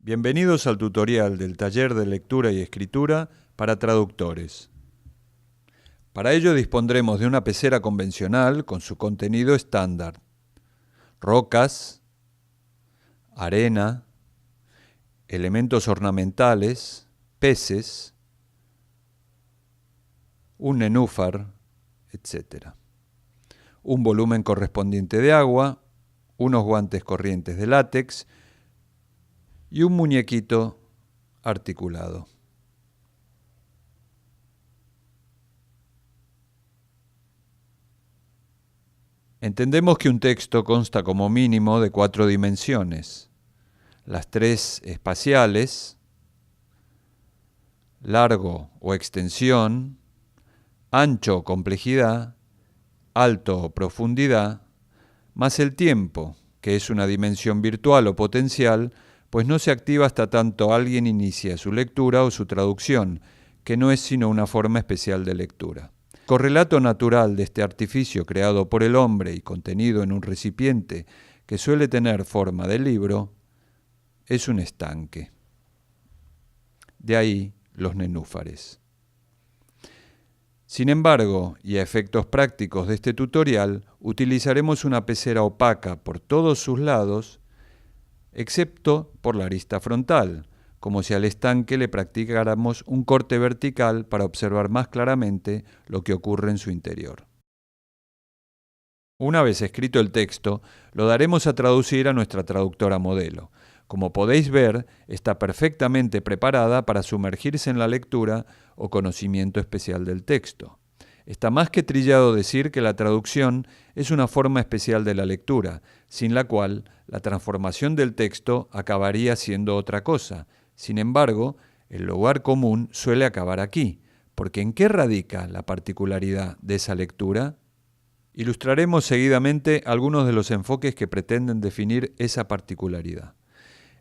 Bienvenidos al tutorial del taller de lectura y escritura para traductores. Para ello dispondremos de una pecera convencional con su contenido estándar: rocas, arena, elementos ornamentales, peces, un nenúfar, etc. Un volumen correspondiente de agua, unos guantes corrientes de látex y un muñequito articulado. Entendemos que un texto consta como mínimo de 4 dimensiones: las 3 espaciales, largo o extensión, ancho o complejidad, alto o profundidad, más el tiempo, que es una dimensión virtual o potencial, pues no se activa hasta tanto alguien inicia su lectura o su traducción, que no es sino una forma especial de lectura. El correlato natural de este artificio creado por el hombre y contenido en un recipiente que suele tener forma de libro es un estanque. De ahí los nenúfares. Sin embargo, y a efectos prácticos de este tutorial, utilizaremos una pecera opaca por todos sus lados, excepto por la arista frontal, como si al estanque le practicáramos un corte vertical para observar más claramente lo que ocurre en su interior. Una vez escrito el texto, lo daremos a traducir a nuestra traductora modelo. Como podéis ver, está perfectamente preparada para sumergirse en la lectura o conocimiento especial del texto. Está más que trillado decir que la traducción es una forma especial de la lectura, sin la cual la transformación del texto acabaría siendo otra cosa. Sin embargo, el lugar común suele acabar aquí, porque ¿en qué radica la particularidad de esa lectura? Ilustraremos seguidamente algunos de los enfoques que pretenden definir esa particularidad.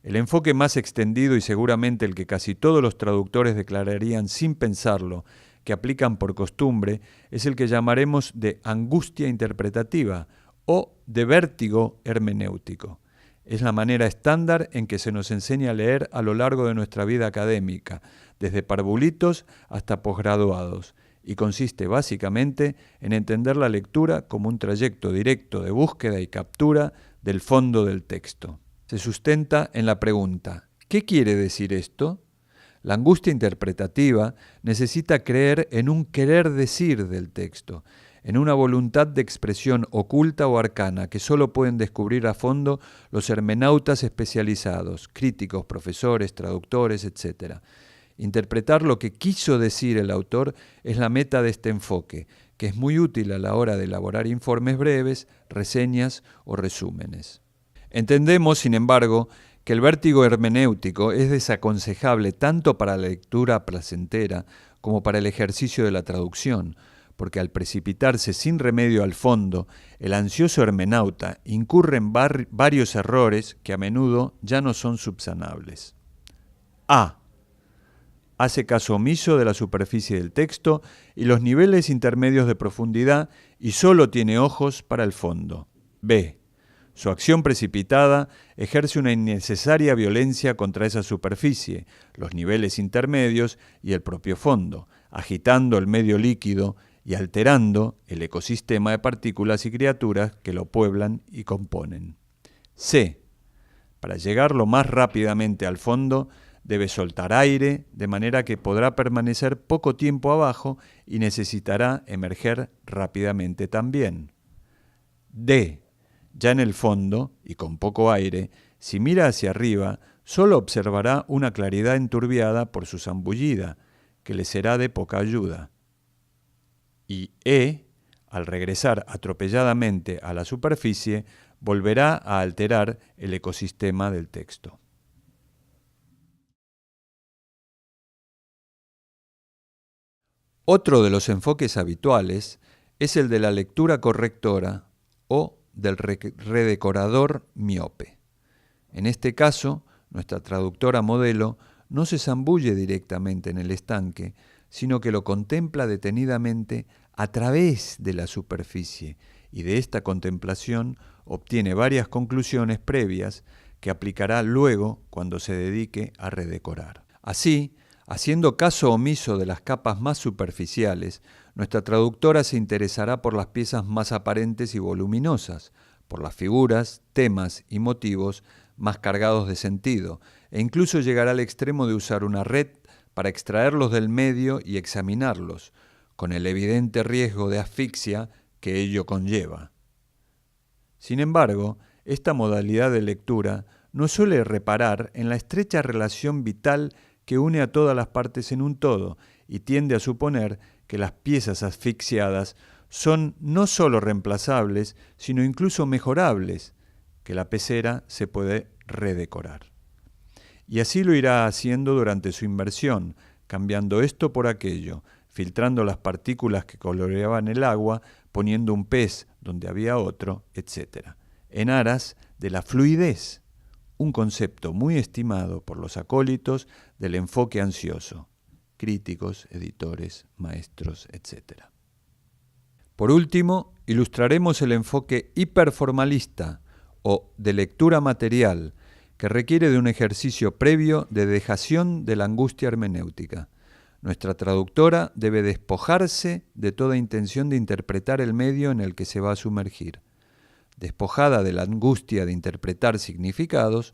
El enfoque más extendido y seguramente el que casi todos los traductores declararían sin pensarlo que aplican por costumbre es el que llamaremos de angustia interpretativa o de vértigo hermenéutico. Es la manera estándar en que se nos enseña a leer a lo largo de nuestra vida académica, desde parvulitos hasta posgraduados, y consiste básicamente en entender la lectura como un trayecto directo de búsqueda y captura del fondo del texto. Se sustenta en la pregunta: ¿qué quiere decir esto? La angustia interpretativa necesita creer en un querer decir del texto, en una voluntad de expresión oculta o arcana que solo pueden descubrir a fondo los hermenautas especializados, críticos, profesores, traductores, etc. Interpretar lo que quiso decir el autor es la meta de este enfoque, que es muy útil a la hora de elaborar informes breves, reseñas o resúmenes. Entendemos, sin embargo, que el vértigo hermenéutico es desaconsejable tanto para la lectura placentera como para el ejercicio de la traducción, porque al precipitarse sin remedio al fondo, el ansioso hermenauta incurre en varios errores que a menudo ya no son subsanables. A. Hace caso omiso de la superficie del texto y los niveles intermedios de profundidad y solo tiene ojos para el fondo. B. Su acción precipitada ejerce una innecesaria violencia contra esa superficie, los niveles intermedios y el propio fondo, agitando el medio líquido y alterando el ecosistema de partículas y criaturas que lo pueblan y componen. C. Para llegar lo más rápidamente al fondo, debe soltar aire, de manera que podrá permanecer poco tiempo abajo y necesitará emerger rápidamente también. D. Ya en el fondo, y con poco aire, si mira hacia arriba, solo observará una claridad enturbiada por su zambullida, que le será de poca ayuda. Y E, al regresar atropelladamente a la superficie, volverá a alterar el ecosistema del texto. Otro de los enfoques habituales es el de la lectura correctora o del redecorador miope. En este caso, nuestra traductora modelo no se zambulle directamente en el estanque, sino que lo contempla detenidamente a través de la superficie y de esta contemplación obtiene varias conclusiones previas que aplicará luego cuando se dedique a redecorar. Así, haciendo caso omiso de las capas más superficiales, nuestra traductora se interesará por las piezas más aparentes y voluminosas, por las figuras, temas y motivos más cargados de sentido, e incluso llegará al extremo de usar una red para extraerlos del medio y examinarlos, con el evidente riesgo de asfixia que ello conlleva. Sin embargo, esta modalidad de lectura no suele reparar en la estrecha relación vital que une a todas las partes en un todo y tiende a suponer que las piezas asfixiadas son no solo reemplazables, sino incluso mejorables, que la pecera se puede redecorar. Y así lo irá haciendo durante su inmersión, cambiando esto por aquello, filtrando las partículas que coloreaban el agua, poniendo un pez donde había otro, etc., en aras de la fluidez, un concepto muy estimado por los acólitos del enfoque ansioso, críticos, editores, maestros, etc. Por último, ilustraremos el enfoque hiperformalista o de lectura material, que requiere de un ejercicio previo de dejación de la angustia hermenéutica. Nuestra traductora debe despojarse de toda intención de interpretar el medio en el que se va a sumergir. Despojada de la angustia de interpretar significados,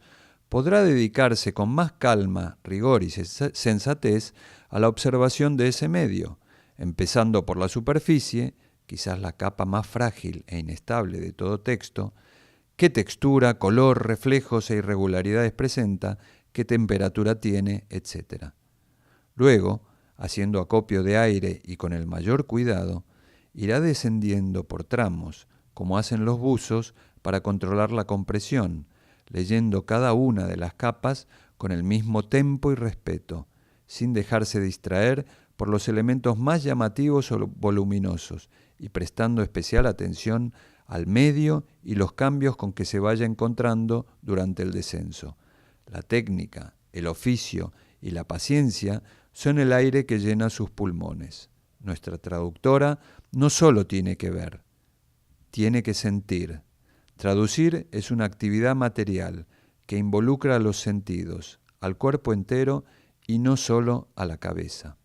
podrá dedicarse con más calma, rigor y sensatez a la observación de ese medio, empezando por la superficie, quizás la capa más frágil e inestable de todo texto, qué textura, color, reflejos e irregularidades presenta, qué temperatura tiene, etc. Luego, haciendo acopio de aire y con el mayor cuidado, irá descendiendo por tramos, como hacen los buzos para controlar la compresión, leyendo cada una de las capas con el mismo tempo y respeto, sin dejarse distraer por los elementos más llamativos o voluminosos y prestando especial atención al medio y los cambios con que se vaya encontrando durante el descenso. La técnica, el oficio y la paciencia son el aire que llena sus pulmones. Nuestra traductora no solo tiene que ver, tiene que sentir. Traducir es una actividad material que involucra a los sentidos, al cuerpo entero y no solo a la cabeza.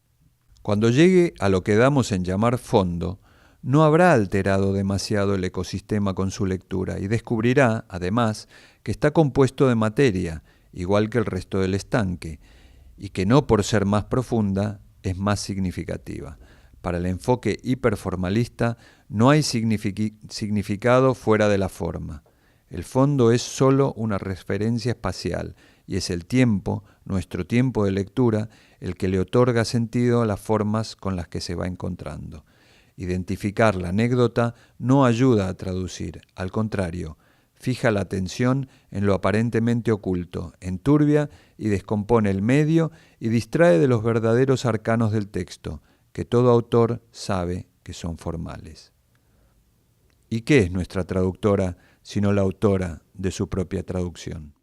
Cuando llegue a lo que damos en llamar fondo, no habrá alterado demasiado el ecosistema con su lectura y descubrirá, además, que está compuesto de materia, igual que el resto del estanque, y que no por ser más profunda es más significativa. Para el enfoque hiperformalista no hay significado fuera de la forma. El fondo es solo una referencia espacial y es el tiempo, nuestro tiempo de lectura, el que le otorga sentido a las formas con las que se va encontrando. Identificar la anécdota no ayuda a traducir, al contrario, fija la atención en lo aparentemente oculto, enturbia y descompone el medio y distrae de los verdaderos arcanos del texto, que todo autor sabe que son formales. ¿Y qué es nuestra traductora sino la autora de su propia traducción?